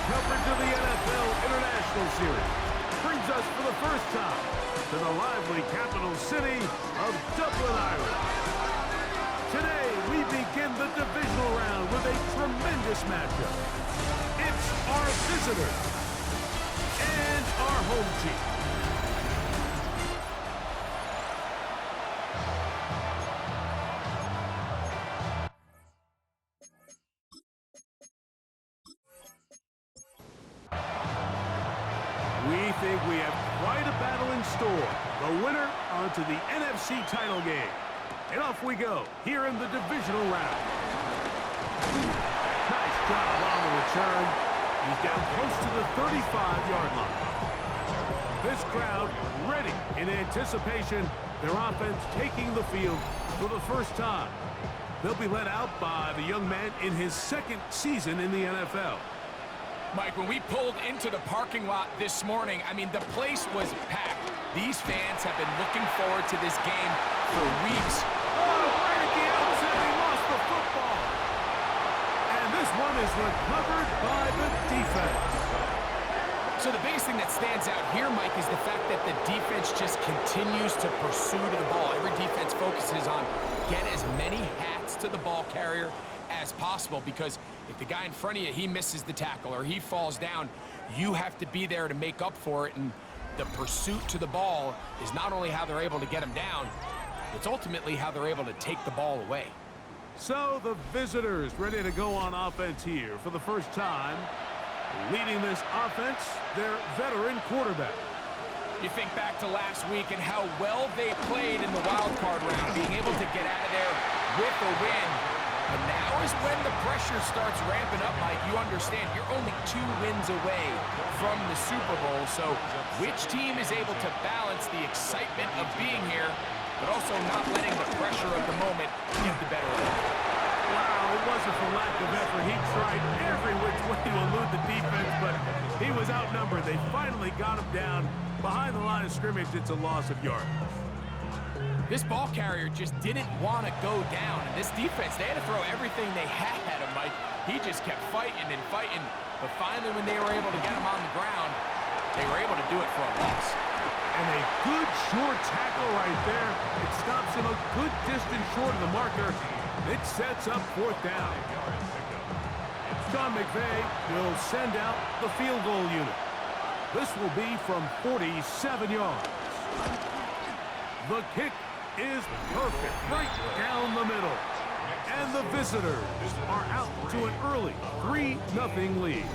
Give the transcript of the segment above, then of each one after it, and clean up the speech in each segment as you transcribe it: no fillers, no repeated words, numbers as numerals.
Coverage of the NFL International Series brings us for the first time to the lively capital city of Dublin, Ireland. Today, we begin the divisional round with a tremendous matchup. It's our visitors and our home team. We think we have quite a battle in store. The winner onto the NFC title game. And off we go here in the divisional round. Nice job on the return. He's down close to the 35-yard line. This crowd ready in anticipation. Their offense taking the field for the first time. They'll be led out by the young man in his second season in the NFL. Mike, when we pulled into the parking lot this morning, I mean, the place was packed. These fans have been looking forward to this game for weeks. Oh, right at the outset, he lost the football. And this one is recovered by the defense. So the biggest thing that stands out here, Mike, is the fact that the defense just continues to pursue the ball. Every defense focuses on get as many hats to the ball carrier as possible, because if the guy in front of you, he misses the tackle or he falls down, you have to be there to make up for it. And the pursuit to the ball is not only how they're able to get him down, it's ultimately how they're able to take the ball away. So the visitors ready to go on offense here for the first time. Leading this offense, their veteran quarterback. You think back to last week and how well they played in the wild card round, being able to get out of there with a win. And now is when the pressure starts ramping up, Mike. You understand you're only 2 wins away from the Super Bowl. So which team is able to balance the excitement of being here, but also not letting the pressure of the moment get the better of them? Wow, it wasn't for lack of effort. He tried every which way to elude the defense, but he was outnumbered. They finally got him down behind the line of scrimmage. It's a loss of yards. This ball carrier just didn't want to go down. And this defense, they had to throw everything they had at him, Mike. He just kept fighting and fighting. But finally, when they were able to get him on the ground, they were able to do it for a loss. And a good short tackle right there. It stops him a good distance short of the marker. It sets up 4th down. Sean McVay will send out the field goal unit. This will be from 47 yards. The kick is perfect, right down the middle. And the visitors are out to an early 3-0 lead.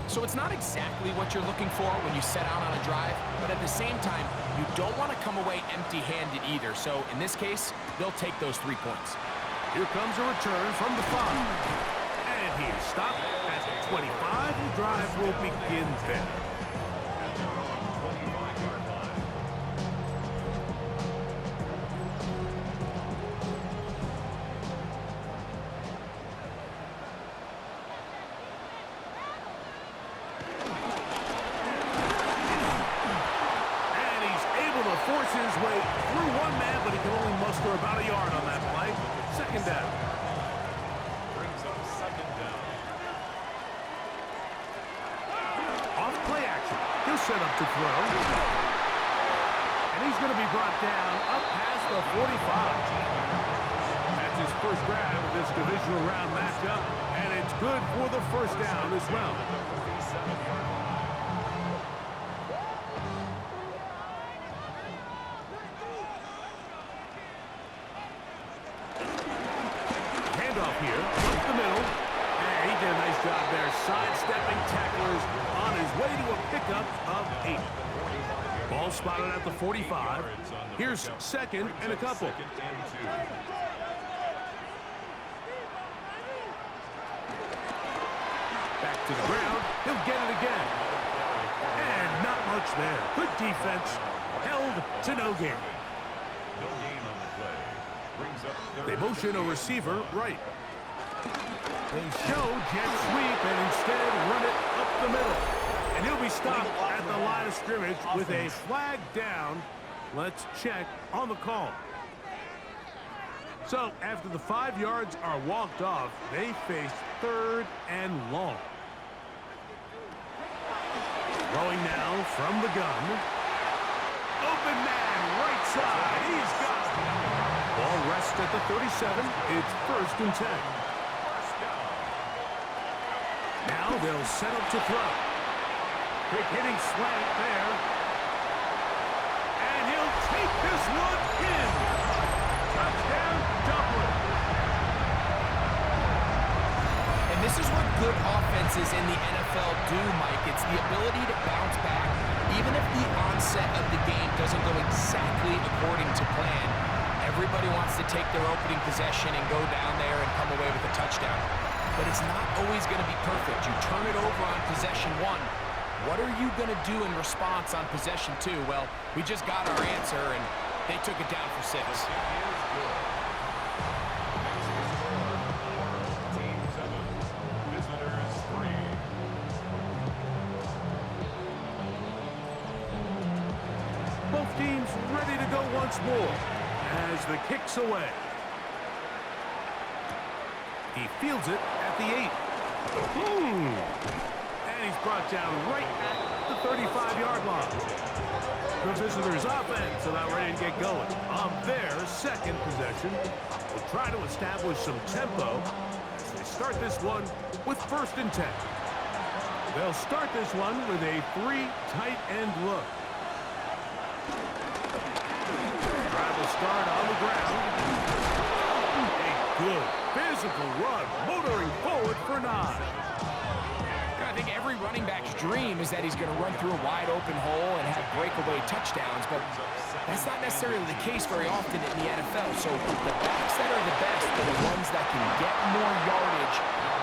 So it's not exactly what you're looking for when you set out on a drive, but at the same time, you don't want to come away empty-handed either. So in this case, they'll take those 3 points. Here comes a return from the 5. And he's stopped at the 25. The drive will begin then. Force his way through one man, but he can only muster about a yard on that play. 2nd down. Brings up 2nd down. Off play action. He'll set up to throw. And he's going to be brought down up past the 45. That's his first grab of this divisional round matchup, and it's good for the 1st down as well. Sidestepping tacklers on his way to a pickup of 8. Ball spotted at the 45. Here's 2nd and a couple. Back to the ground. He'll get it again. And not much there. Good defense. Held to no gain. No gain on the play. Brings up 3rd. They motion a receiver right. They show jet sweep and instead run it up the middle. And he'll be stopped at the line of scrimmage with a flag down. Let's check on the call. So after the 5 yards are walked off, they face 3rd and long. from the gun. Open man, right side. He's got it. Ball rests at the 37. It's 1st and 10. Now they'll set up to throw. Quick hitting slant there. And he'll take this one in. Touchdown, Dublin. And this is what good offenses in the NFL do, Mike. It's the ability to bounce back, even if the onset of the game doesn't go exactly according to plan. Everybody wants to take their opening possession and go down there and come away with a touchdown. But it's not always going to be perfect. You turn it over on possession 1. What are you going to do in response on possession 2? Well, we just got our answer, and they took it down for 6. Both teams ready to go once more as the kick's away. He fields it at the 8. And he's brought down right at the 35-yard line. The visitors' offense about ready to get going on their 2nd possession. They'll try to establish some tempo as they start this one with 1st and 10. They'll start this one with a 3 tight end look. Drive will start on the ground. A good physical run, motoring forward for 9. I think every running back's dream is that he's going to run through a wide open hole and have breakaway touchdowns, but that's not necessarily the case very often in the NFL. So the backs that are the best are the ones that can get more yardage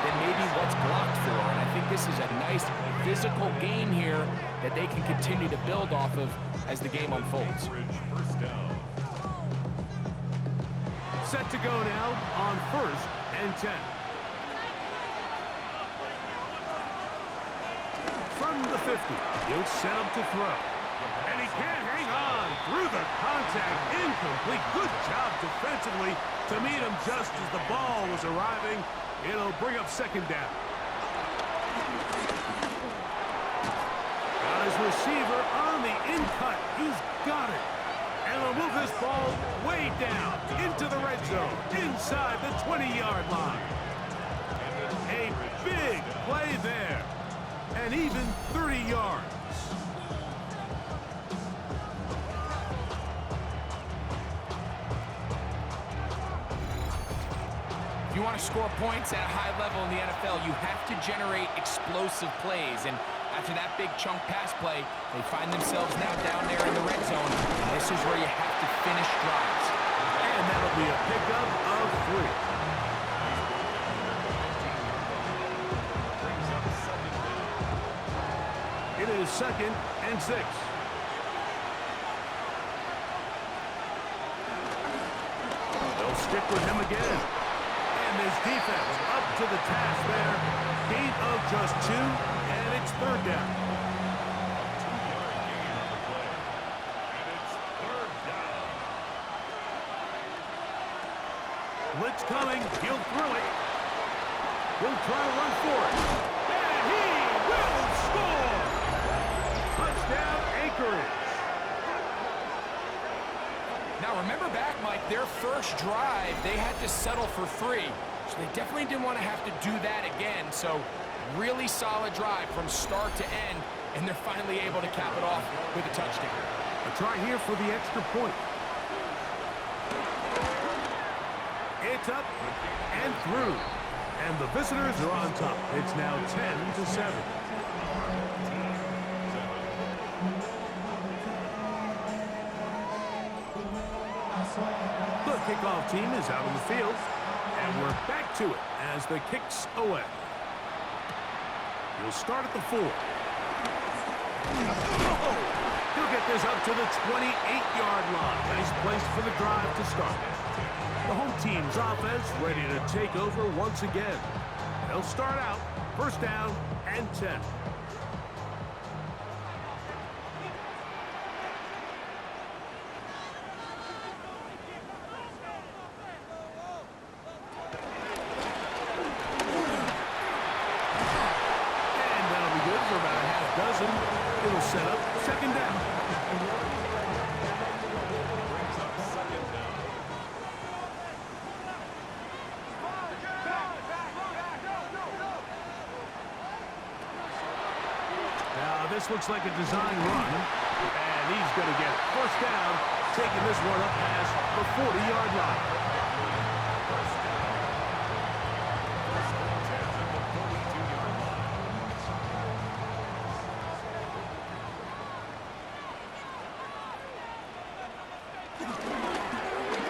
than maybe what's blocked for. And I think this is a nice physical game here that they can continue to build off of as the game unfolds. Set to go now on 1st and 10. From the 50, he'll set up to throw. And he can't hang on through the contact. Incomplete. Good job defensively to meet him just as the ball was arriving. It'll bring up 2nd down. Got his receiver on the in-cut. He's got it. And they'll move this ball way down into the red zone, inside the 20-yard line. A big play there, and even 30 yards. If you want to score points at a high level in the NFL, you have to generate explosive plays. And after that big chunk pass play, they find themselves now down there in the red zone. And this is where you have to finish drives. And that'll be a pickup of 3. It is 2nd and 6. They'll stick with him again. And this defense up to the task there. Gain of just 2, and it's 3rd down. Blitz coming. He'll throw it. He'll try to run for it. And he will score! Touchdown, Anchorage. Now remember back, Mike, their first drive, they had to settle for 3. So they definitely didn't want to have to do that again. So really solid drive from start to end, and they're finally able to cap it off with a touchdown. A try here for the extra point. It's up and through. And the visitors are on top. It's now 10-7. The kickoff team is out on the field. And we're back to it as the kick's away. He'll start at the 4. He'll get this up to the 28-yard line. Nice place for the drive to start. The home team's offense ready to take over once again. They'll start out 1st down and 10. And that'll be good for about a half doesn't. It'll set up second down. Now this looks like a design run, and he's going to get first down, taking this one up past the 40-yard line.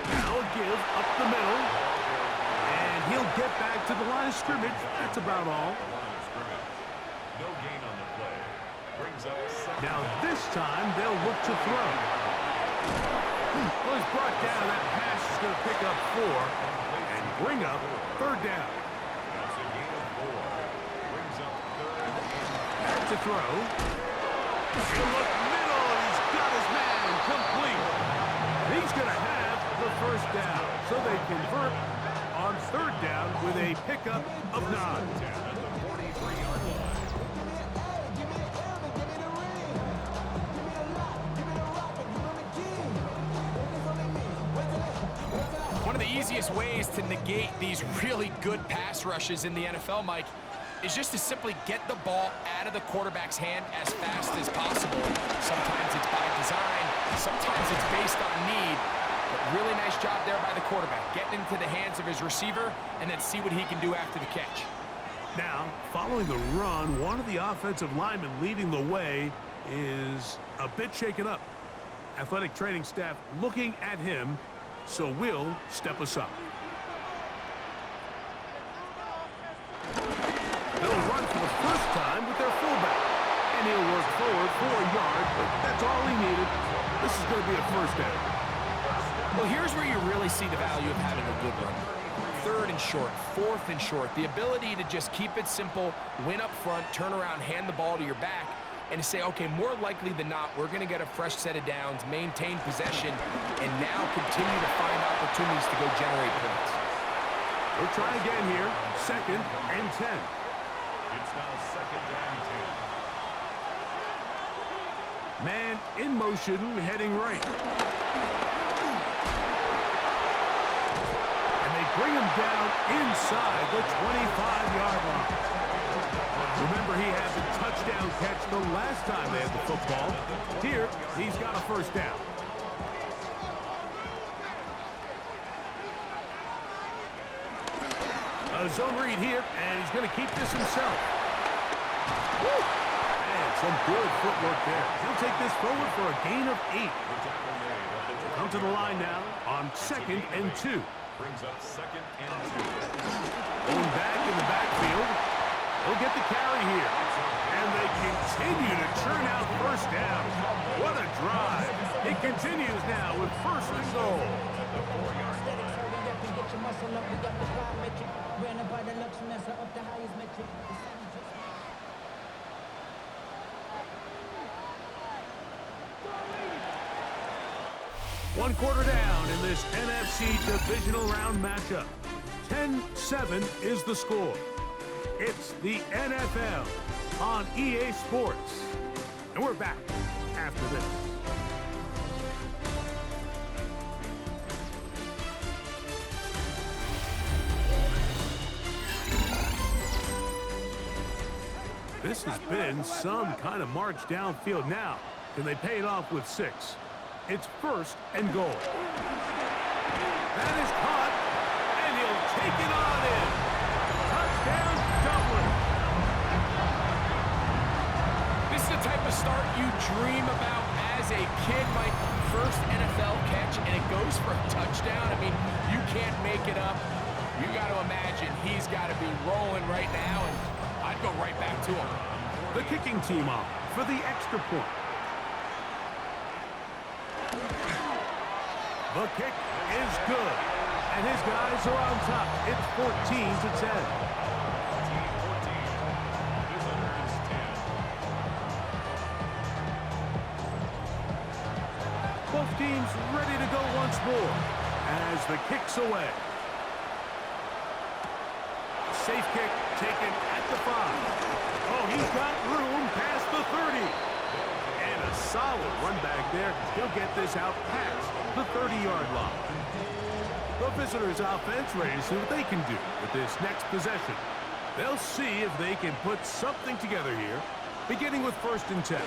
Now a give up the middle, and he'll get back to the line of scrimmage. That's about all. No gain on the play. Brings up second. Now this time they'll look to throw. Well, he's brought down. That pass is going to pick up 4 and bring up third down. That's a gain of 4. Brings up third and Back to throw. He'll look middle, and he's got his man complete. And he's going to have the first down. So they convert on third down with a pickup of 9. at the 43-yard line. One of the easiest ways to negate these really good pass rushes in the NFL, Mike, is just to simply get the ball out of the quarterback's hand as fast as possible. Sometimes it's by design, sometimes it's based on need, but really nice job there by the quarterback, getting into the hands of his receiver and then see what he can do after the catch. Now, following the run, one of the offensive linemen leading the way is a bit shaken up. Athletic training staff looking at him, so we'll step aside. They'll run for the first time with their fullback, and he'll work forward for a yard, but that's all he needed. This is going to be a first down. Well, here's where you really see the value of having a good run. Third and short, fourth and short. The ability to just keep it simple, win up front, turn around, hand the ball to your back, and to say, okay, more likely than not, we're going to get a fresh set of downs, maintain possession, and now continue to find opportunities to go generate points. We'll try again here. Second and 10. It's now second and 10. Man in motion, heading right. And they bring him down inside the 25-yard line. Remember, he had the touchdown catch the last time they had the football. Here, he's got a first down. A zone read here, and he's going to keep this himself. Woo! And some good footwork there. He'll take this forward for a gain of 8. Come to the line now on second and 2. Brings up second and 2. Going back in the backfield. He'll get the carry here. And they continue to churn out first down. What a drive. It continues now with first and goal. One quarter down in this NFC divisional round matchup. 10-7 is the score. It's the NFL on EA Sports. And we're back after this. This has been some kind of march downfield. Now, can they pay it off with 6? It's first and goal. That is caught, and he'll take it on in. Touchdown, Dublin. This is the type of start you dream about as a kid, Mike. First NFL catch, and it goes for a touchdown. I mean, you can't make it up. You got to imagine he's got to be rolling right now, and I'd go right back to him. The kicking team off for the extra point. The kick is good, and his guys are on top. It's 14-10. Both teams ready to go once more as the kick's away. Safe kick taken at the 5. Oh, he's got room past the 30. solid run back there. He'll get this out past the 30-yard line. The visitors' offense ready to see what they can do with this next possession. They'll see if they can put something together here, beginning with 1st and 10.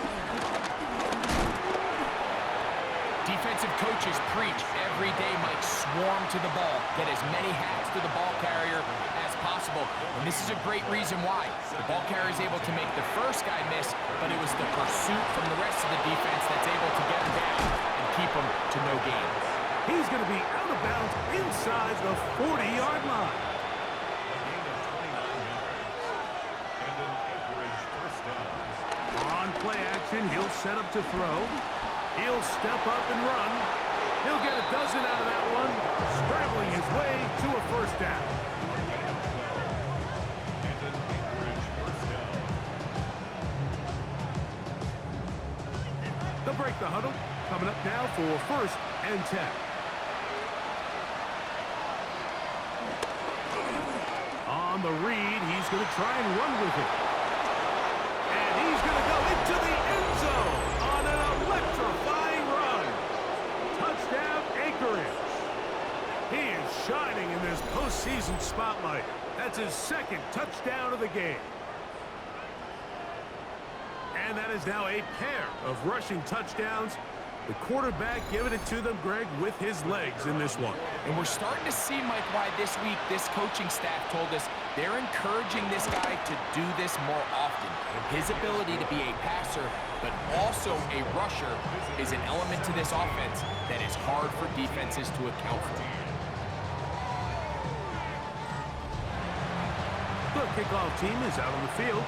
Defensive coaches preach every day, Mike, swarm to the ball. Get as many hats to the ball carrier as possible. And this is a great reason why. The ball carrier is able to make the first guy miss, but it was the pursuit from the rest of the defense that's able to get him down and keep him to no gain. He's going to be out of bounds inside the 40-yard line. On play action, he'll set up to throw. He'll step up and run. He'll get a dozen out of that one, scrambling his way to a 1st down. They'll break the huddle. Coming up now for 1st and 10. On the read, he's going to try and run with it. And he's going to go into the end zone on an electrifying run. Touchdown, Anchorage. He is shining in this postseason spotlight. That's his 2nd touchdown of the game. And that is now a pair of rushing touchdowns. The quarterback giving it to them, Greg, with his legs in this one. And we're starting to see, Mike, why this week this coaching staff told us they're encouraging this guy to do this more often. His ability to be a passer, but also a rusher, is an element to this offense that is hard for defenses to account for. The kickoff team is out on the field,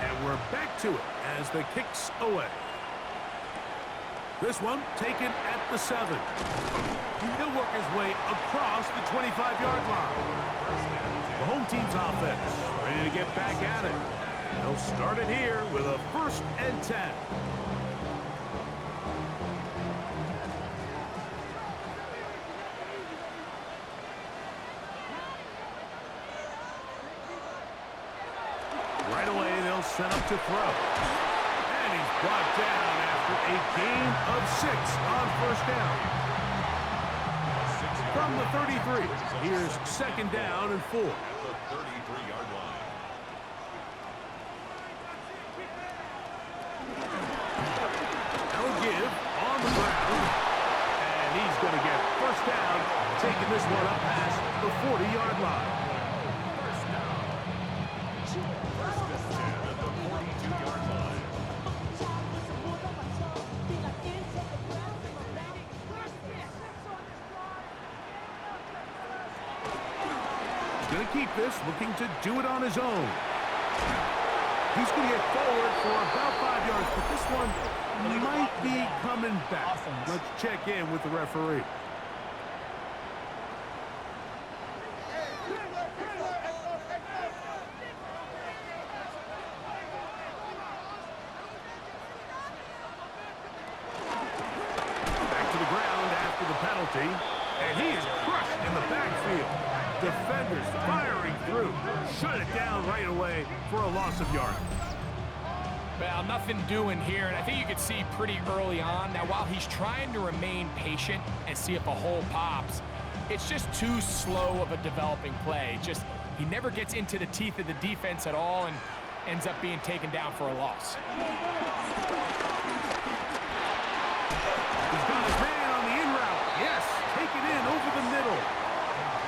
and we're back to it as the kick's away. This one taken at the 7. He'll work his way across the 25-yard line. The home team's offense ready to get back at it. They'll start it here with a 1st and 10. Right away, they'll set up to throw. And he's brought down after a gain of 6 on 1st down. From the 33, here's 2nd down and 4. At the 33-yard line. That'll give on the ground. And he's going to get 1st down, taking this one up past the 40-yard line. Going to keep this, looking to do it on his own. He's going to get forward for about 5 yards, but this one might be coming back. Let's check in with the referee. Back to the ground after the penalty, and he is crushed in the backfield. Defenders firing through. Shut it down right away for a loss of yardage. Well, nothing doing here, and I think you could see pretty early on. Now, while he's trying to remain patient and see if a hole pops, it's just too slow of a developing play. Just, he never gets into the teeth of the defense at all and ends up being taken down for a loss. He's got his man on the in route. Yes, take it in over the middle.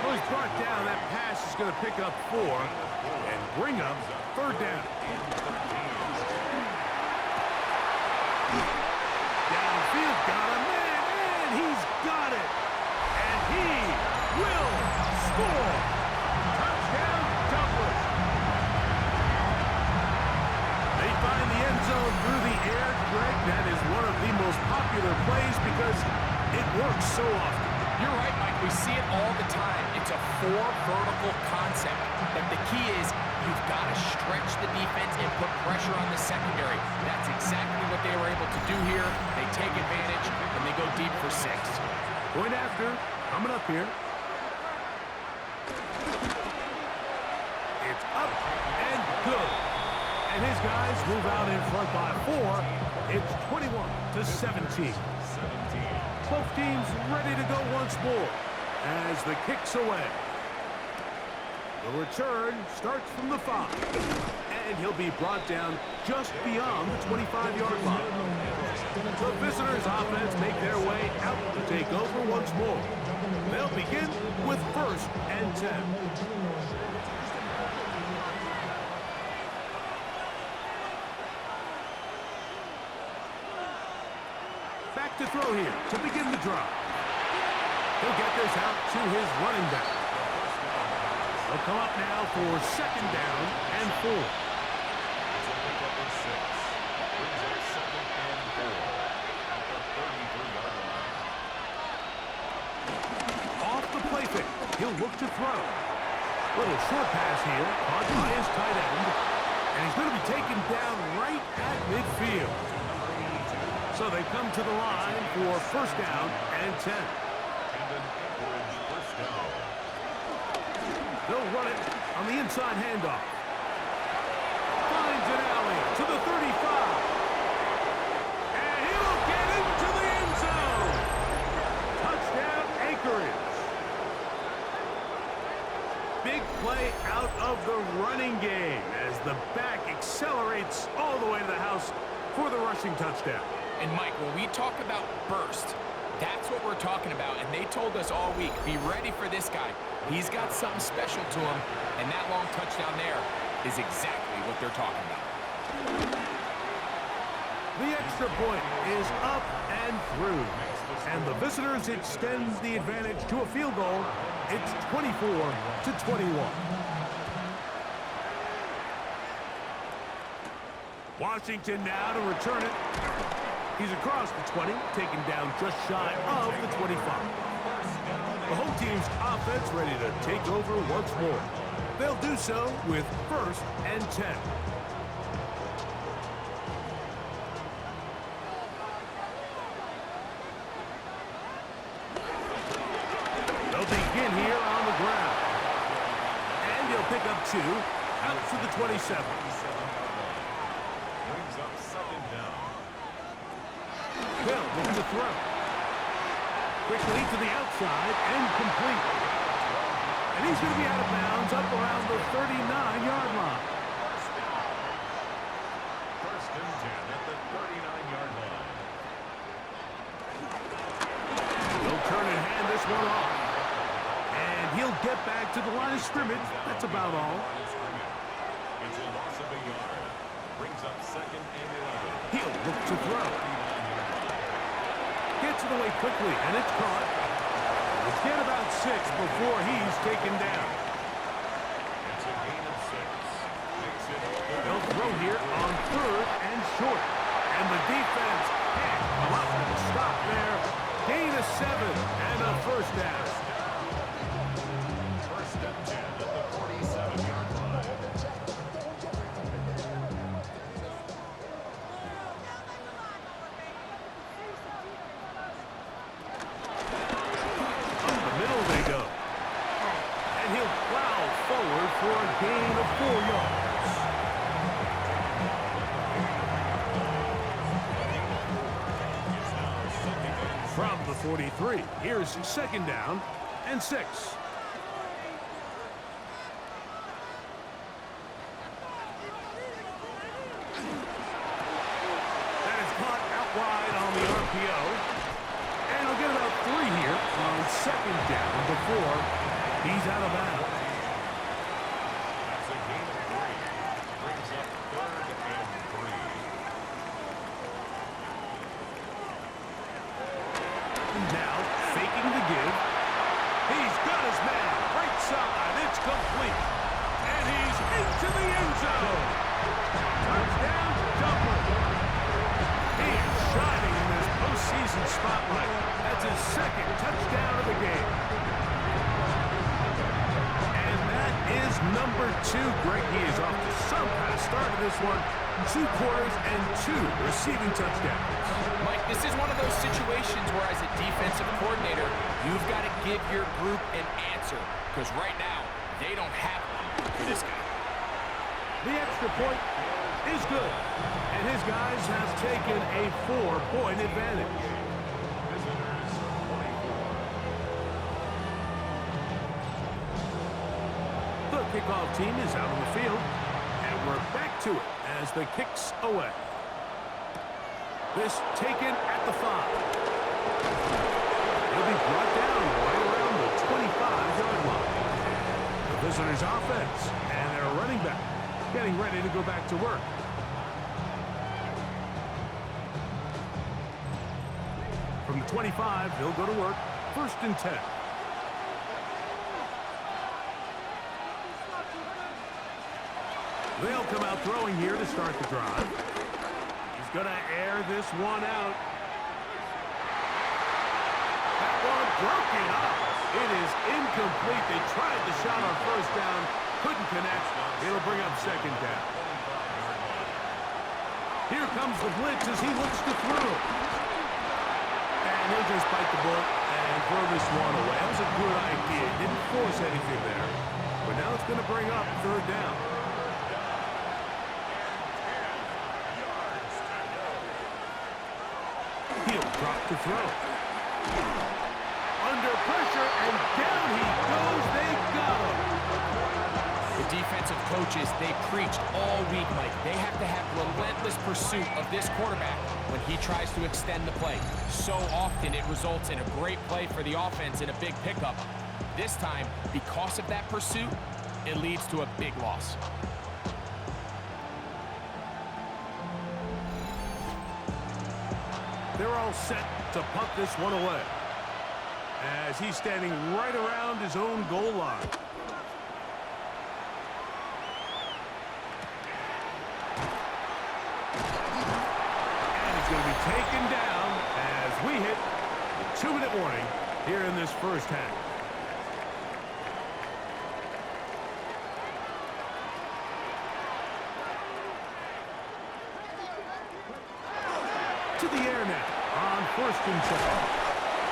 Well, he's brought down. That pass is going to pick up 4 and bring up 3rd down. Downfield, got a man, and he's got it. And he will score. Touchdown, Douglas. They find the end zone through the air, Greg. That is one of the most popular plays because it works so often. You're right, Mike. We see it all the time. It's a 4 vertical concept. But the key is you've got to stretch the defense and put pressure on the secondary. That's exactly what they were able to do here. They take advantage, and they go deep for 6. Point after, coming up here. It's up and good. And his guys move out in front by 4. It's 21-17. Both teams ready to go once more as the kick's away. The return starts from the 5. And he'll be brought down just beyond the 25-yard line. The visitors' offense make their way out to take over once more. They'll begin with 1st and 10. Back to throw here to begin the drive. He'll get this out to his running back. They'll come up now for 2nd down and 4. Off the play fake, he'll look to throw. Little short pass here, caught by his tight end, and he's going to be taken down right at midfield. So they come to the line for 1st down and 10. They'll run it on the inside handoff. Finds an alley to the 35. And he'll get into the end zone. Touchdown, Anchorage. Big play out of the running game as the back accelerates all the way to the house for the rushing touchdown. And Mike, when we talk about burst, that's what we're talking about. And they told us all week, be ready for this guy. He's got something special to him. And that long touchdown there is exactly what they're talking about. The extra point is up and through. And the visitors extend the advantage to a field goal. It's 24-21. Washington now to return it. He's across the 20, taken down just shy of the 25. The home team's offense ready to take over once more. They'll do so with 1st and 10. They'll begin here on the ground. And he'll pick up 2 out to the 27. Brings up 2nd down. Hill looking to throw. Quickly to the outside and complete. And he's going to be out of bounds up around the 39-yard line. 1st and 10 at the 39-yard line. He'll turn and hand this one off. And he'll get back to the line of scrimmage. That's about all. It's a loss of a yard. Brings up 2nd and 11. He'll look to throw. Gets it away quickly, and it's caught. He'll get about 6 before he's taken down. It's a gain of 6. Makes it They'll throw here on 3rd and short. And the defense can't come up and stop there. Gain of 7 and a 1st down. 1st and 10 at the 47-yard line. Up the middle they go. And he'll plow forward for a gain of 4 yards. From the 43, here's 2nd down and 6. That is caught out wide on the RPO. And he'll get about 3 here on 2nd down before he's out of bounds. That's a gain of 3. Brings up 3rd and 3. Now, faking the give. He's got his man. Right side. It's complete. And he's into the end zone. Touchdown, Dublin. He is shining in this postseason spotlight. That's his 2nd touchdown of the game. And that is number 2. Greg, he is off to some kind of start of this one. 2 quarters and 2 receiving touchdowns. Mike, this is one of those situations where as a defensive coordinator, you've got to give your group an answer. Because right now, they don't have one for this guy. The extra point is good. And his guys have taken a 4-point advantage. The kickoff team is out on the field. And we're back to it as the kick's away. This taken at the 5. He'll be brought down right around the 25-yard line. The visitors' offense and their running back getting ready to go back to work. From the 25, he'll go to work. 1st and 10. They'll come out throwing here to start the drive. He's going to air this one out. That one broken up. It is incomplete. They tried the shot on 1st down. Couldn't connect. It'll bring up 2nd down. Here comes the blitz as he looks to throw. And he'll just bite the bullet and throw this one away. That was a good idea. Didn't force anything there. But now it's going to bring up 3rd down. He'll drop to throw. Under pressure, and down he goes. They got him. The defensive coaches, they preached all week, Mike. They have to have relentless pursuit of this quarterback when he tries to extend the play. So often it results in a great play for the offense and a big pickup. This time, because of that pursuit, it leads to a big loss. They're all set to punt this one away as he's standing right around his own goal line. And he's going to be taken down as we hit the 2-minute warning here in this 1st half. To the air now on 1st and 10.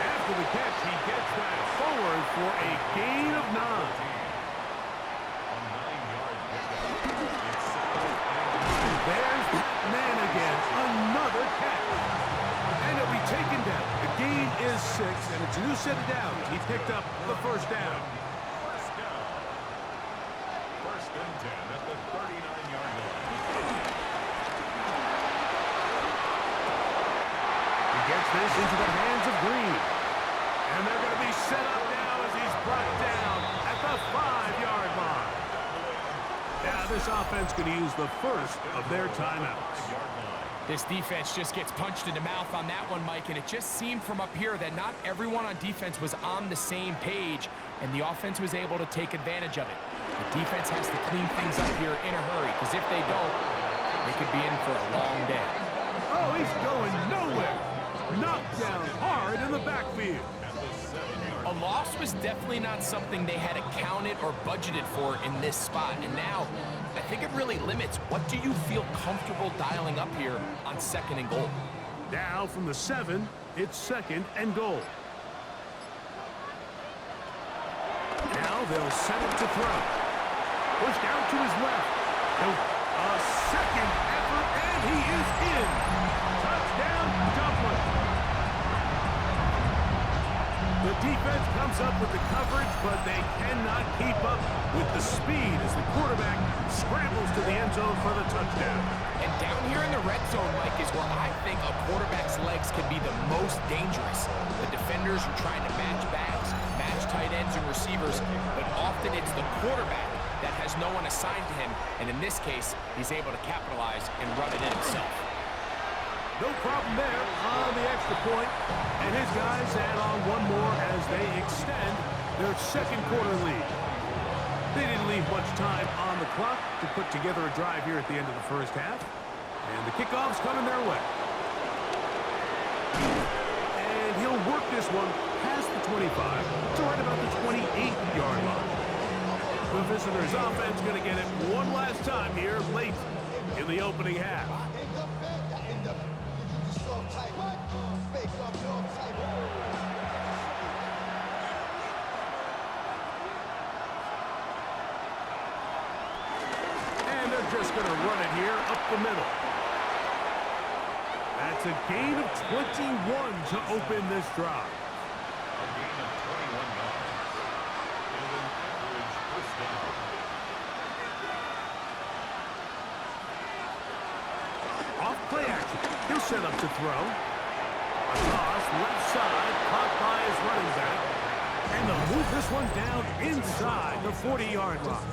After the catch, he gets that forward for a gain of 9. There's that man again. Another catch. And he'll be taken down. The gain is 6, and it's a new set of downs. He picked up the 1st down. 1st and 10 at the 39-yard line. Gets this into the hands of Green. And they're going to be set up now as he's brought down at the 5-yard line. Now this offense going to use the 1st of their timeouts. This defense just gets punched in the mouth on that one, Mike, and it just seemed from up here that not everyone on defense was on the same page, and the offense was able to take advantage of it. The defense has to clean things up here in a hurry, because if they don't, they could be in for a long day. Oh, he's going nowhere. Knocked down hard in the backfield. A loss was definitely not something they had accounted or budgeted for in this spot. And now, I think it really limits what do you feel comfortable dialing up here on 2nd and goal. Now from the 7, it's 2nd and goal. Now they'll set it to throw. Push down to his left. A 2nd effort, and he is in. Touchdown, Dublin. The defense comes up with the coverage, but they cannot keep up with the speed as the quarterback scrambles to the end zone for the touchdown. And down here in the red zone, Mike, is where I think a quarterback's legs can be the most dangerous. The defenders are trying to match backs, match tight ends and receivers, but often it's the quarterback that has no one assigned to him, and in this case, he's able to capitalize and run it in himself. No problem there on the extra point, and his guys add on one more as they extend their 2nd quarter lead. They didn't leave much time on the clock to put together a drive here at the end of the 1st half, and the kickoff's coming their way. And he'll work this one past the 25 to right about the 28-yard line. The visitors' offense going to get it one last time here late in the opening half. just going to run it here up the middle. That's a gain of 21 to open this drive. A gain of 21 yards. And an average first down. Off play action. He'll set up to throw. A toss left side, caught by his running back. And they'll move this one down inside the 40-yard line.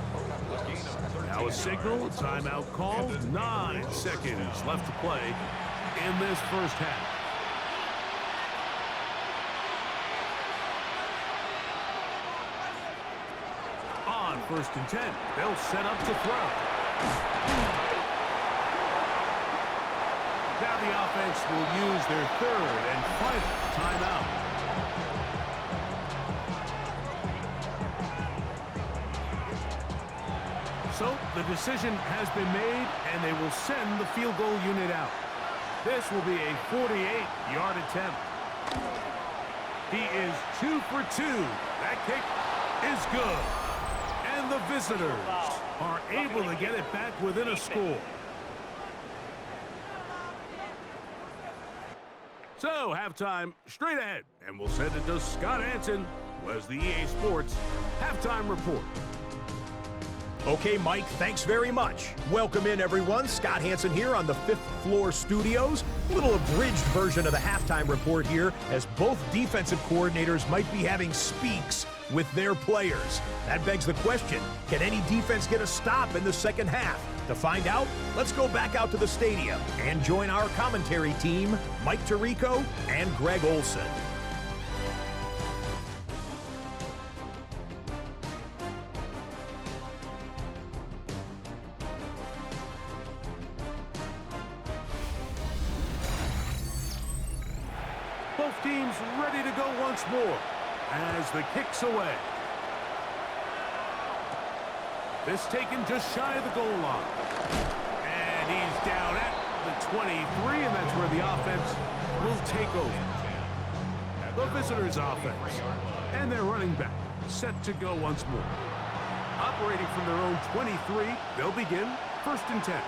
Now a signal, timeout call, 9 seconds left to play in this first half. On 1st and 10, they'll set up to throw. Now the offense will use their 3rd and final timeout. So the decision has been made, and they will send the field goal unit out. This will be a 48-yard attempt. He is 2 for 2. That kick is good. And the visitors are able to get it back within a score. So, halftime straight ahead, and we'll send it to Scott Hansen, who has the EA Sports Halftime Report. Okay, Mike, thanks very much. Welcome in, everyone. Scott Hansen here on the 5th floor studios. A little abridged version of the halftime report here, as both defensive coordinators might be having speaks with their players. That begs the question, can any defense get a stop in the second half? To find out, let's go back out to the stadium and join our commentary team, Mike Tirico and Greg Olson. Both teams ready to go once more as the kick's away. This taken just shy of the goal line. And he's down at the 23, and that's where the offense will take over. The visitors' offense and their running back set to go once more. Operating from their own 23, they'll begin 1st and 10.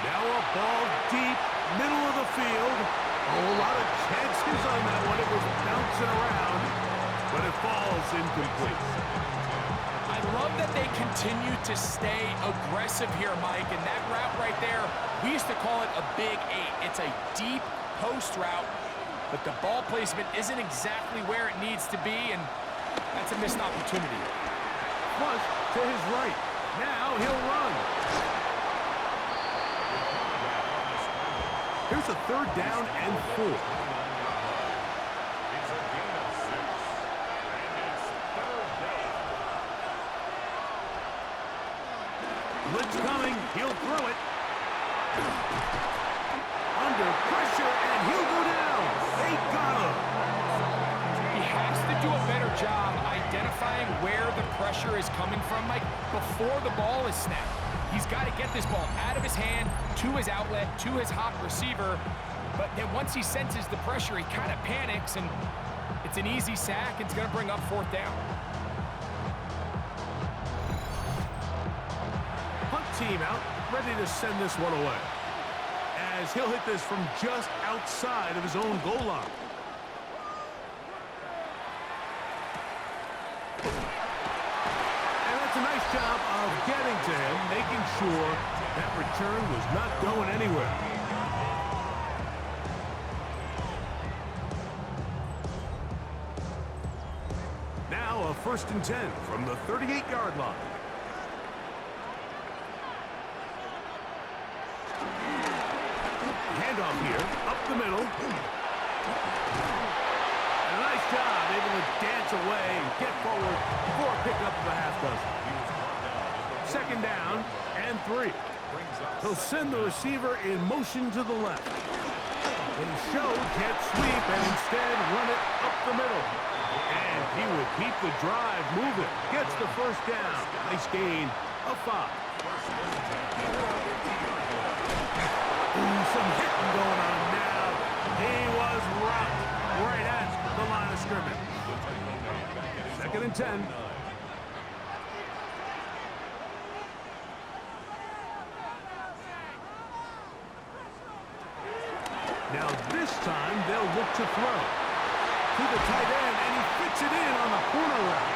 Now a ball deep, middle of the field. A lot of chances on that one. It was bouncing around, but it falls incomplete. I love that they continue to stay aggressive here, Mike, and that route right there, we used to call it a big 8. It's a deep post route, but the ball placement isn't exactly where it needs to be, and that's a missed opportunity. Flush to his right. Now he'll run. Here's a 3rd down and 4. It's a gain of 6. And it's 3rd down. Blitz coming. He'll throw it. Under pressure, and he'll go down. They got him. He has to do a better job identifying where the pressure is coming from, Mike, before the ball is snapped. He's got to get this ball out of his hand, to his outlet, to his hot receiver. But then once he senses the pressure, he kind of panics, and it's an easy sack. It's going to bring up 4th down. Punt team out, ready to send this one away. As he'll hit this from just outside of his own goal line. A nice job of getting to him, making sure that return was not going anywhere. Now a 1st and 10 from the 38-yard line. Handoff here, up the middle. And a nice job, able to dance away and get forward for a pickup of a half dozen. 2nd down and 3. He'll send the receiver in motion to the left. They show jet sweep and instead run it up the middle. And he will keep the drive moving. Gets the 1st down. Nice gain of 5. Ooh, some hitting going on now. He was rocked right at the line of scrimmage. 2nd and 10. Now this time they'll look to throw. To the tight end, and he fits it in on the corner route.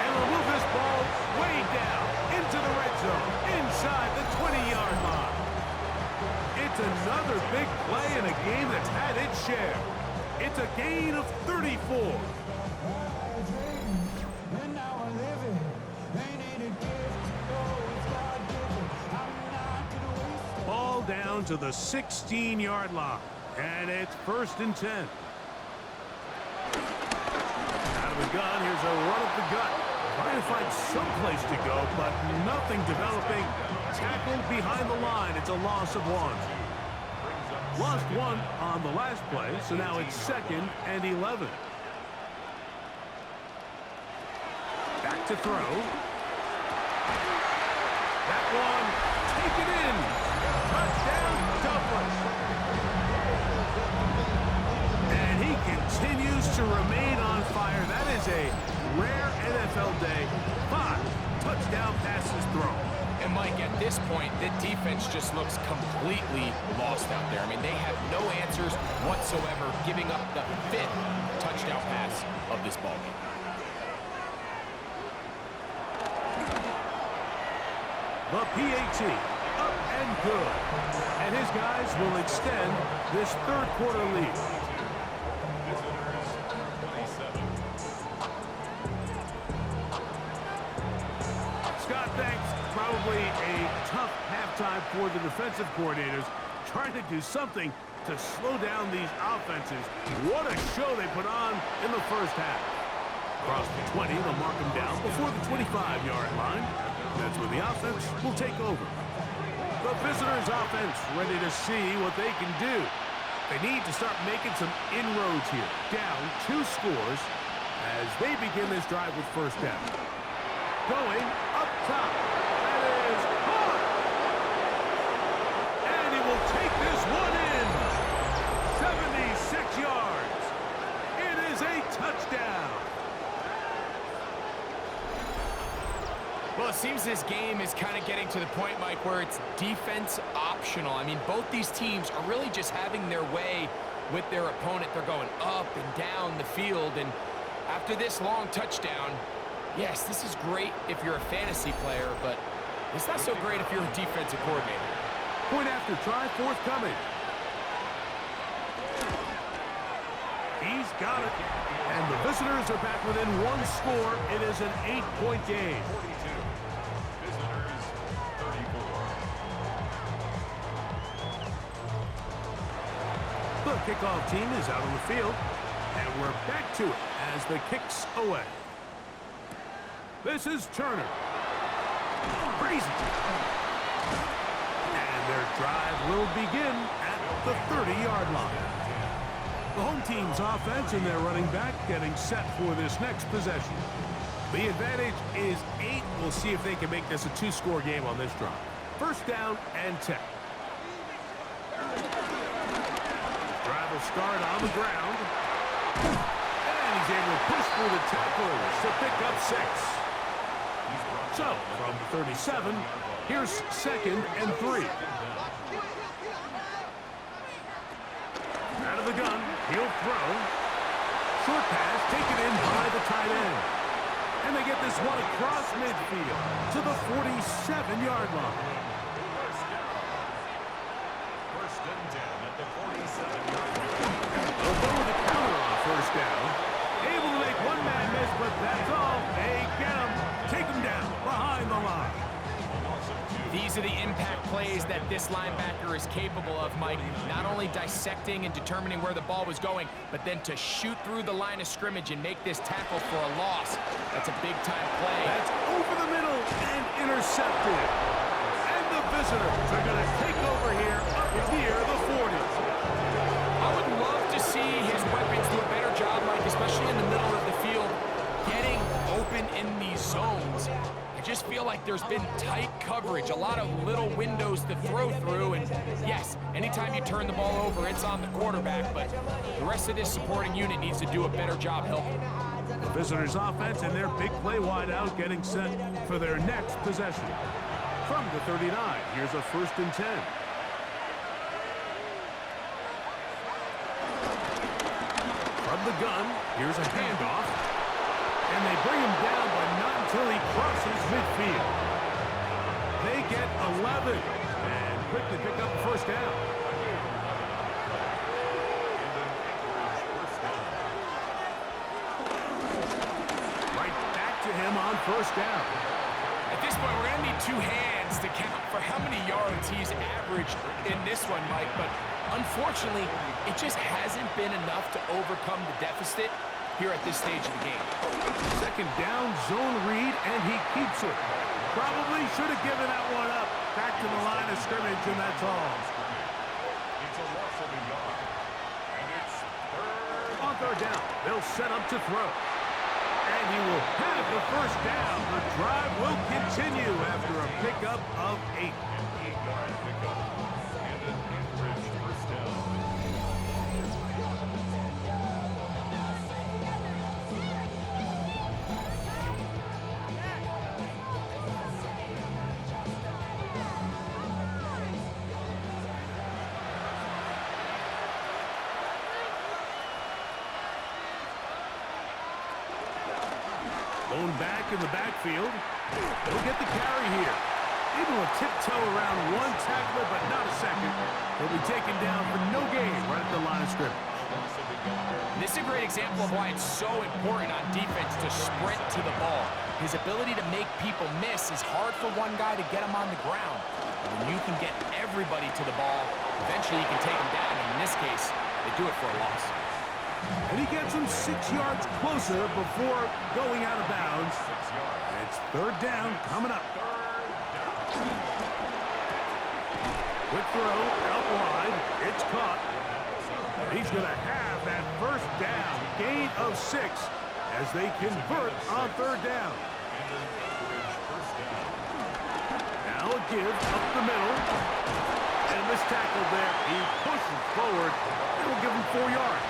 And will move this ball way down into the red zone, inside the 20-yard line. It's another big play in a game that's had its share. It's a gain of 34. Ball down to the 16-yard line, and it's 1st and 10. Out of the gun, here's a run up the gut. Trying to find some place to go, but nothing developing. Tackled behind the line. It's a loss of 1. Lost 1 on the last play, so now it's 2nd and 11. Back to throw. That one, taken in. Touchdown, Douglas. And he continues to remain on fire. That is a rare NFL day. 5 touchdown passes thrown. And Mike, at this point, the defense just looks completely lost out there. I mean, they have no answers whatsoever, giving up the 5th touchdown pass of this ballgame. The PAT, up and good. And his guys will extend this 3rd quarter lead. Scott, thanks. Probably a tough halftime for the defensive coordinators, trying to do something to slow down these offenses. What a show they put on in the first half. Across the 20, they'll mark them down before the 25-yard line. That's where the offense will take over. The visitors' offense ready to see what they can do. They need to start making some inroads here. Down 2 scores as they begin this drive with 1st down. Going up top. That is caught. And he will take this one in. 76 yards. It is a touchdown. Well, it seems this game is kind of getting to the point, Mike, where it's defense optional. I mean, both these teams are really just having their way with their opponent. They're going up and down the field, and after this long touchdown, yes, this is great if you're a fantasy player, but it's not so great if you're a defensive coordinator. Point after try, forthcoming. He's got it. And the visitors are back within 1 score. It is an 8-point game. Visitors 34. The kickoff team is out on the field. And we're back to it as the kick's away. This is Turner. Crazy. And their drive will begin at the 30-yard line. The home team's offense and their running back getting set for this next possession. The advantage is 8. We'll see if they can make this a 2-score game on this drive. 1st down and 10. Drive will start on the ground. And he's able to push through the tacklers to pick up 6. So, from the 37, here's 2nd and 3. Out of the gun, he'll throw. Short pass taken in by the tight end. And they get this one across midfield to the 47-yard line. First and 10 at the 47-yard line. They'll go with a counter on 1st down. Able to make one man miss, but that's all. They get him. Take him down behind the line. These are the impact plays that this linebacker is capable of, Mike. Not only dissecting and determining where the ball was going, but then to shoot through the line of scrimmage and make this tackle for a loss. That's a big-time play. That's over the middle and intercepted. And the visitors are going to take over here up near the 40. I would love to see his weapons do a better job, Mike, especially in the middle of the field, getting open in these zones. I just feel like there's been tight coverage, a lot of little windows to throw through, and yes, anytime you turn the ball over, it's on the quarterback, but the rest of this supporting unit needs to do a better job helping. The visitors' offense and their big play wideout getting set for their next possession. From the 39, here's a 1st and 10. From the gun, here's a handoff. And they bring him down, but not until he crosses midfield. They get 11 and quickly pick up the first down. Right back to him on first down. At this point, we're going to need two hands to count for how many yards he's averaged in this one, Mike. But unfortunately, it just hasn't been enough to overcome the deficit here at this stage of the game. Second down, zone read, and he keeps it. Probably should have given that one up. Back to the line of scrimmage, and that's all. It's a loss of a yard. And it's third. On third down, they'll set up to throw. And he will have the first down. The drive will continue after a pickup of 8. An 8-yard pickup. And an Anchorage first down. Going back in the backfield. He'll get the carry here. Able to tiptoe around one tackler, but not a second. He'll be taken down for no gain right at the line of scrimmage. This is a great example of why it's so important on defense to sprint to the ball. His ability to make people miss is hard for one guy to get him on the ground. And when you can get everybody to the ball, eventually you can take him down. And in this case, they do it for a loss. And he gets him 6 yards closer before going out of bounds. It's third down coming up. Quick throw out wide. It's caught. And he's going to have that first down. Gain of 6 as they convert on third down. Now a give up the middle. And this tackle there, he pushes forward. It'll give him 4 yards.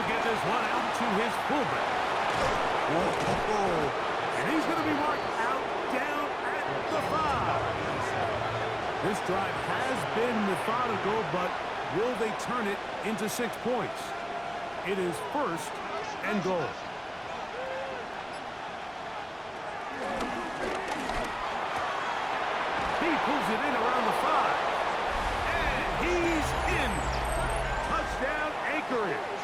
Get this one out to his fullback. Whoa. And he's going to be marked out down at the 5. This drive has been methodical, but will they turn it into 6 points? It is first and goal. He pulls it in around the 5. And he's in. Touchdown, Anchorage.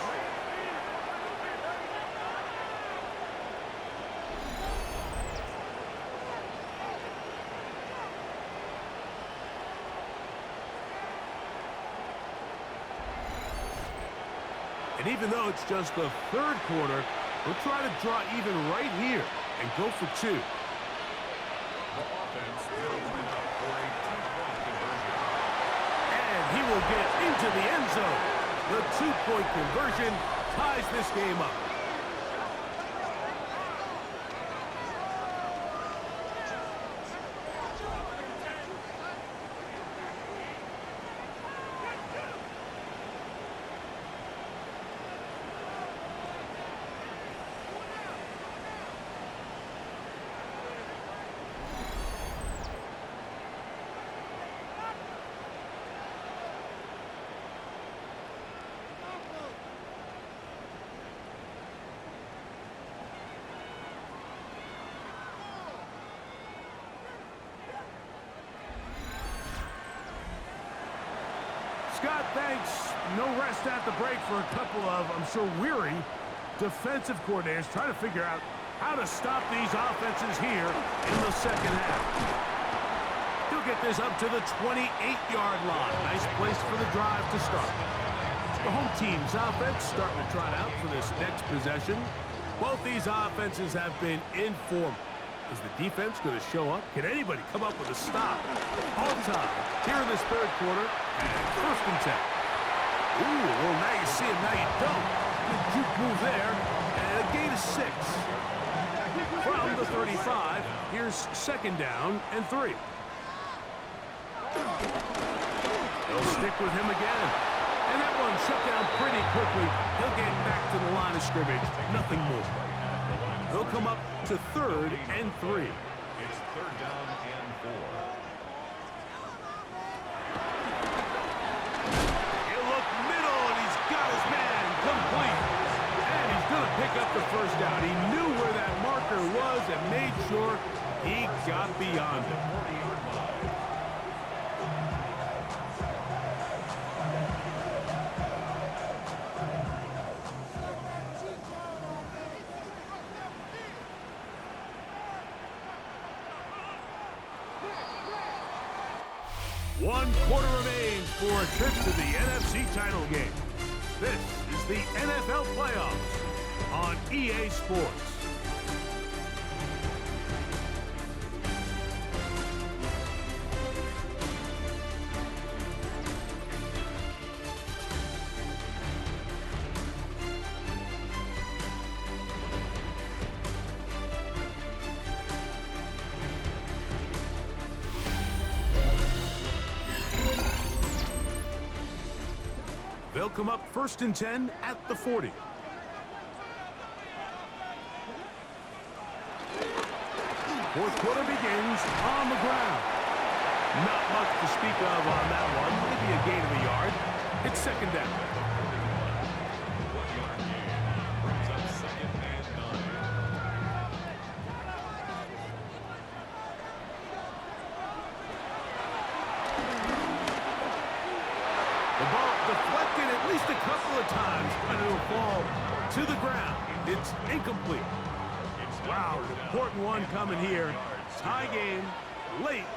And even though it's just the third quarter, we'll try to draw even right here and go for 2. The offense will line up for a 2-point conversion. And he will get into the end zone. The 2-point conversion ties this game up. Scott, thanks. No rest at the break for a couple of, I'm sure, weary defensive coordinators trying to figure out how to stop these offenses here in the second half. He'll get this up to the 28-yard line. Nice place for the drive to start. The home team's offense starting to trot out for this next possession. Both these offenses have been informal. Is the defense going to show up? Can anybody come up with a stop? All time here in this third quarter. And first and 10. Ooh, well, now you see it, now you don't. Good juke move there. And a gain of 6. From the 35, here's second down and 3. They'll stick with him again. And that one shut down pretty quickly. He'll get back to the line of scrimmage. Nothing more. He'll come up to third and 3. It's third down and 4. pick up the first down. He knew where that marker was and made sure he got beyond it. One quarter remains for a trip to the NFC title game. This is the NFL playoffs on EA Sports. They'll come up 1st and 10 at the 40. Fourth quarter begins on the ground. Not much to speak of on that one. Maybe a gain of a yard. It's 2nd down. Brings up 2nd and 9. The ball deflected at least a couple of times, but it'll fall to the ground. It's incomplete. Wow, an important one coming here. Tie game, late,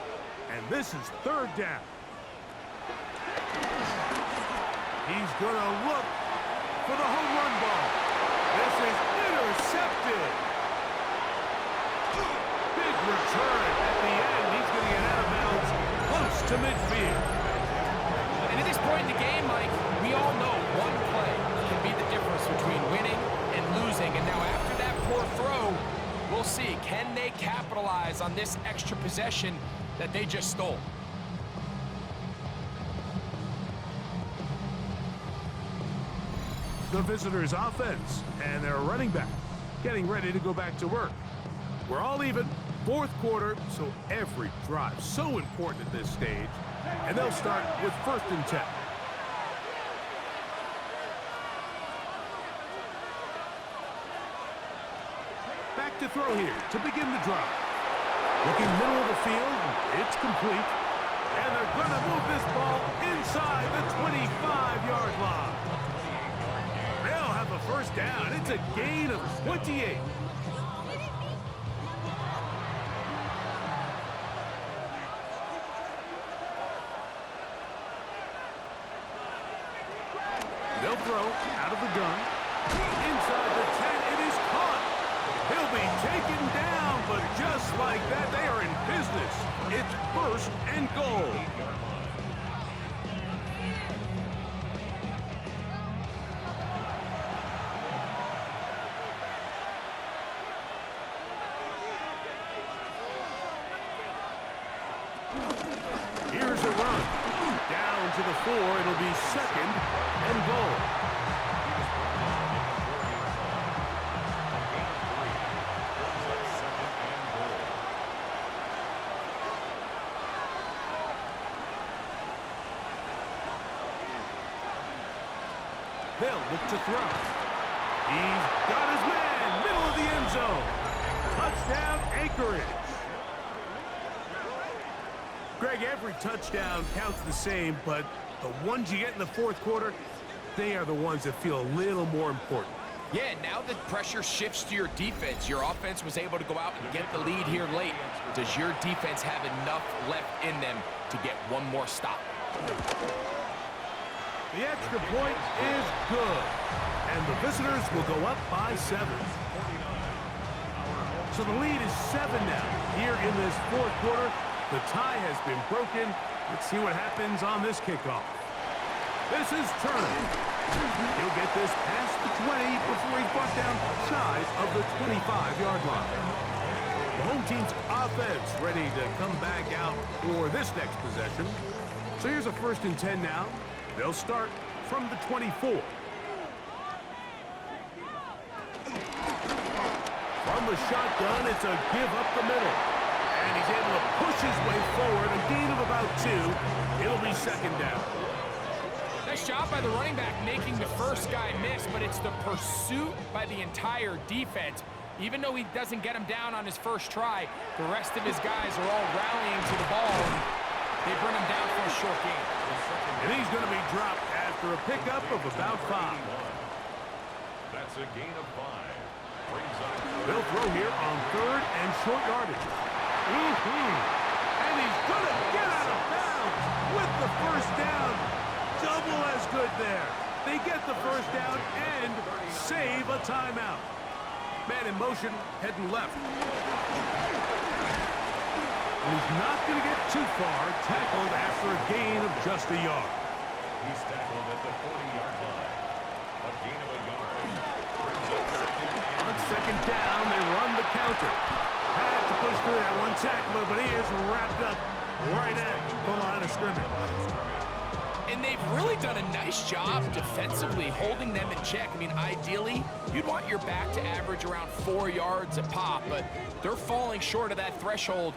and this is 3rd down. He's going to look for the home run ball. This is intercepted. Big return at the end. He's going to get out of bounds close to midfield. And at this point in the game, Mike, we all know one play can be the difference between winning and losing. And now after that poor throw, we'll see, can they capitalize on this extra possession that they just stole? The visitors' offense and their running back getting ready to go back to work. We're all even, 4th quarter, so every drive so important at this stage. And they'll start with 1st and 10. Back to throw here to begin the drive. Looking middle of the field, it's complete. And they're going to move this ball inside the 25-yard line. They'll have a 1st down. It's a gain of 28. They'll throw out of the gun. Inside the 10, it is caught. He'll be taken down, but just like that, they are in business. It's 1st and goal. Here's a run. Down to the 4. It'll be 2nd and goal. They'll look to throw. He's got his man, middle of the end zone. Touchdown, Anchorage. Greg, every touchdown counts the same, but the ones you get in the 4th quarter, they are the ones that feel a little more important. Yeah, now the pressure shifts to your defense. Your offense was able to go out and get the lead here late. Does your defense have enough left in them to get one more stop? The extra point is good, and the visitors will go up by 7. So the lead is 7 now. Here in this 4th quarter, the tie has been broken. Let's see what happens on this kickoff. This is Turner. He'll get this past the 20 before he's brought down shy of the 25-yard line. The home team's offense ready to come back out for this next possession. So here's a 1st and 10 now. They'll start from the 24. From the shotgun, it's a give up the middle. And he's able to push his way forward, a gain of about 2. It'll be 2nd down. Now Nice job by the running back making the first guy miss, but it's the pursuit by the entire defense. Even though he doesn't get him down on his first try, the rest of his guys are all rallying to the ball, and they bring him down for a short gain. And he's going to be dropped after a pickup of about 5. That's a gain of 5. Brings up They'll throw here on 3rd and short yardage. And he's going to get out of bounds with the first down. Double as good there. They get the first down and save a timeout. Man in motion, heading left. And he's not going to get too far, tackled after a gain of just a yard. He's tackled at the 40-yard line. A gain of a yard. Brings up second and On second down, they run the counter. Had to push through that one tackler, but he is wrapped up right at the line of scrimmage. And they've really done a nice job defensively holding them in check. I mean, ideally, you'd want your back to average around 4 yards a pop, but they're falling short of that threshold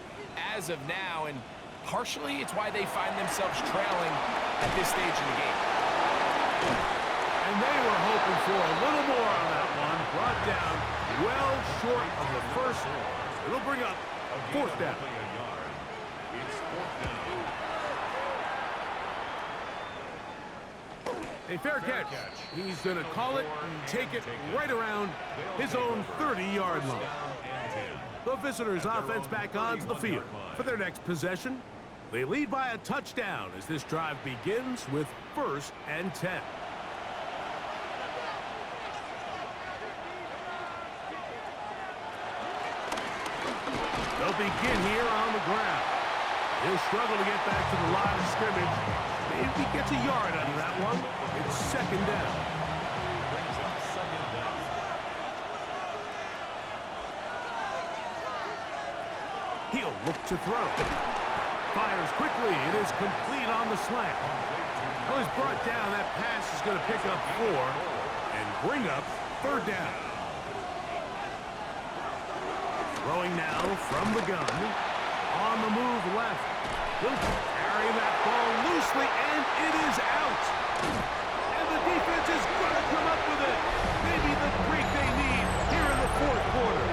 as of now, and partially it's why they find themselves trailing at this stage in the game. And they were hoping for a little more on that one. Brought down well short of the first. It'll bring up 4th down. a yard. It's 4th down. A fair catch. He's going to call it and take it right around his own 30-yard line. The visitors' offense back onto the field for their next possession. They lead by a touchdown as this drive begins with 1st and 10. They'll begin here on the ground. He'll struggle to get back to the line of scrimmage. If he gets a yard out of that one, it's 2nd down. Brings up 2nd down. He'll look to throw. Fires quickly. It is complete on the slant. Well, he's brought down. That pass is going to pick up 4 and bring up 3rd down. Throwing now from the gun. On the move left. He'll carry that ball loosely, and it is out. And the defense is going to come up with it. Maybe the break they need here in the 4th quarter.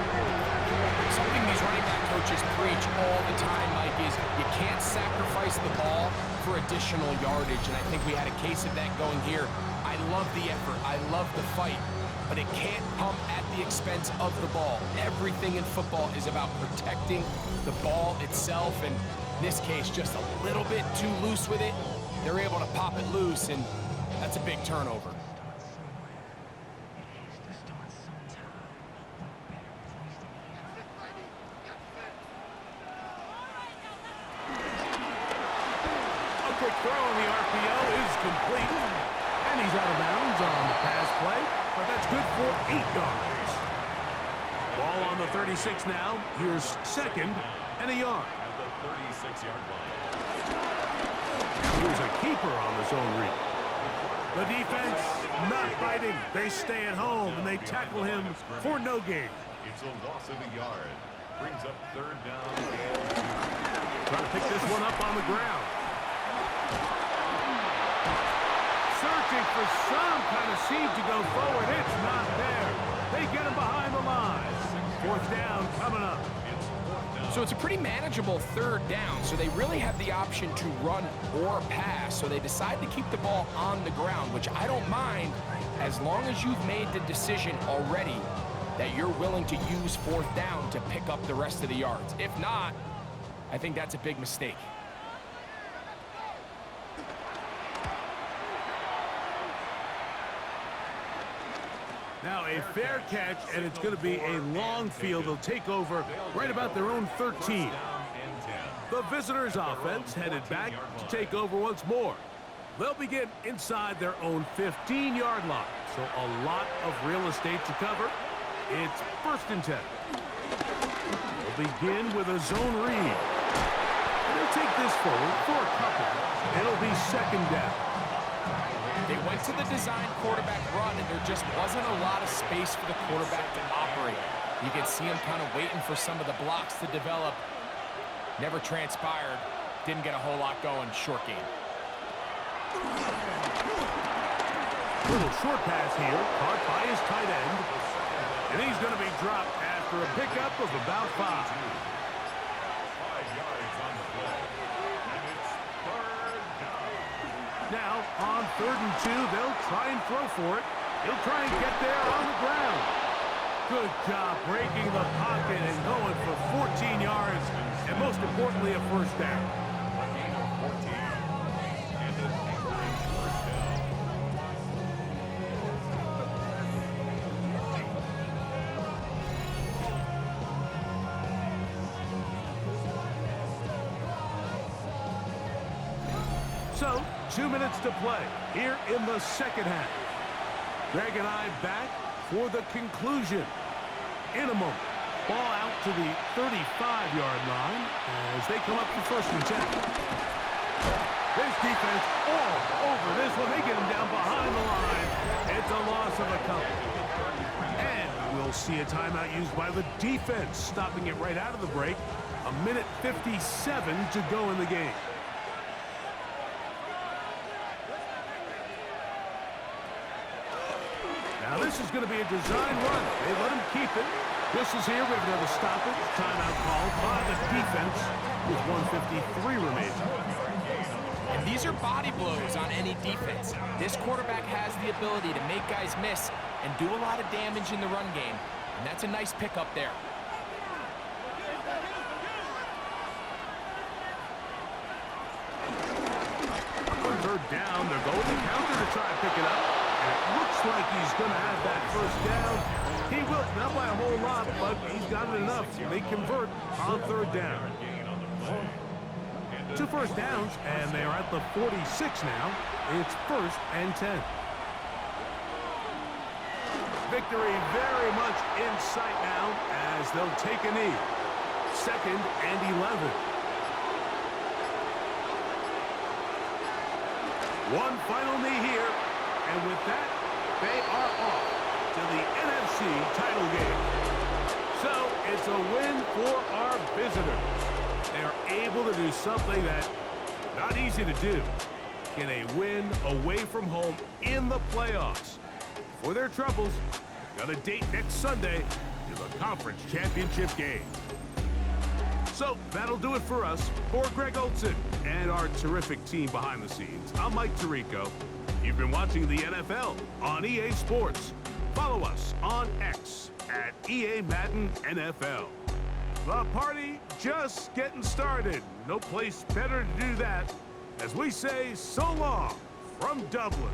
Something these running back coaches preach all the time, Mike, is you can't sacrifice the ball for additional yardage, and I think we had a case of that going here. I love the effort. I love the fight, but it can't come at the expense of the ball. Everything in football is about protecting the ball itself, and in this case, just a little bit too loose with it. They're able to pop it loose, and that's a big turnover. A quick throw on the RPO is complete. And he's out of bounds on the pass play, but that's good for 8 yards. Ball on the 36 now. Here's 2nd and a yard. At the 36-yard line. Here's a keeper on the zone read. The defense not biting. They stay at home, and they tackle him for no gain. It's a loss of a yard. Brings up 3rd down and 2. Trying to pick this one up on the ground. Searching for some kind of seed to go forward. It's not there. They get him behind the line. 4th down coming up. So it's a pretty manageable 3rd down, so they really have the option to run or pass, so they decide to keep the ball on the ground, which I don't mind as long as you've made the decision already that you're willing to use 4th down to pick up the rest of the yards. If not, I think that's a big mistake. Now a fair catch, and it's going to be a long field. They'll take over right about their own 13. The visitors' offense headed back to take over once more. They'll begin inside their own 15-yard line. So a lot of real estate to cover. It's 1st and 10. They'll begin with a zone read. And they'll take this forward for a couple. It'll be 2nd down. They went to the design quarterback run, and there just wasn't a lot of space for the quarterback to operate. You can see him kind of waiting for some of the blocks to develop. Never transpired. Didn't get a whole lot going. Short game. Little short pass here, caught by his tight end. And he's going to be dropped after a pickup of about 5. 5 yards on the play. And it's third down. Now, on 3rd and 2, they'll try and throw for it. He'll try and get there on the ground. Good job breaking the pocket and going for 14 yards, and most importantly, a first down. A gain of 14. And an English first down. So, 2 minutes to play here in the second half. Greg and I back for the conclusion. In a moment, ball out to the 35-yard line as they come up for 1st and 10. This defense all over this one. They get him down behind the line. It's a loss of a couple. And we'll see a timeout used by the defense, stopping it right out of the break. 1:57 to go in the game. Now this is going to be a design run. They let him keep it. This is here. We have another stoppage. Timeout called by the defense with 1:53 remaining. And these are body blows on any defense. This quarterback has the ability to make guys miss and do a lot of damage in the run game. And that's a nice pickup there. On 3rd down, they're going to counter to try and pick it up. And it looks like he's going to have that first down. He will, not by a whole lot, but he's got it enough. They convert on 3rd down. Gain on the play. 2 first downs, and they are at the 46 now. It's 1st and 10. Victory very much in sight now as they'll take a knee. 2nd and 11. One final knee here, and with that, they are off to the NFC title game. So, it's a win for our visitors. They are able to do something that not easy to do. Get a win away from home in the playoffs. For their troubles, got a date next Sunday in the conference championship game. So that'll do it for us. For Greg Olson and our terrific team behind the scenes, I'm Mike Tirico. You've been watching the NFL on EA Sports. Follow us on X at EA Madden NFL. The party just getting started. No place better to do that as we say so long from Dublin.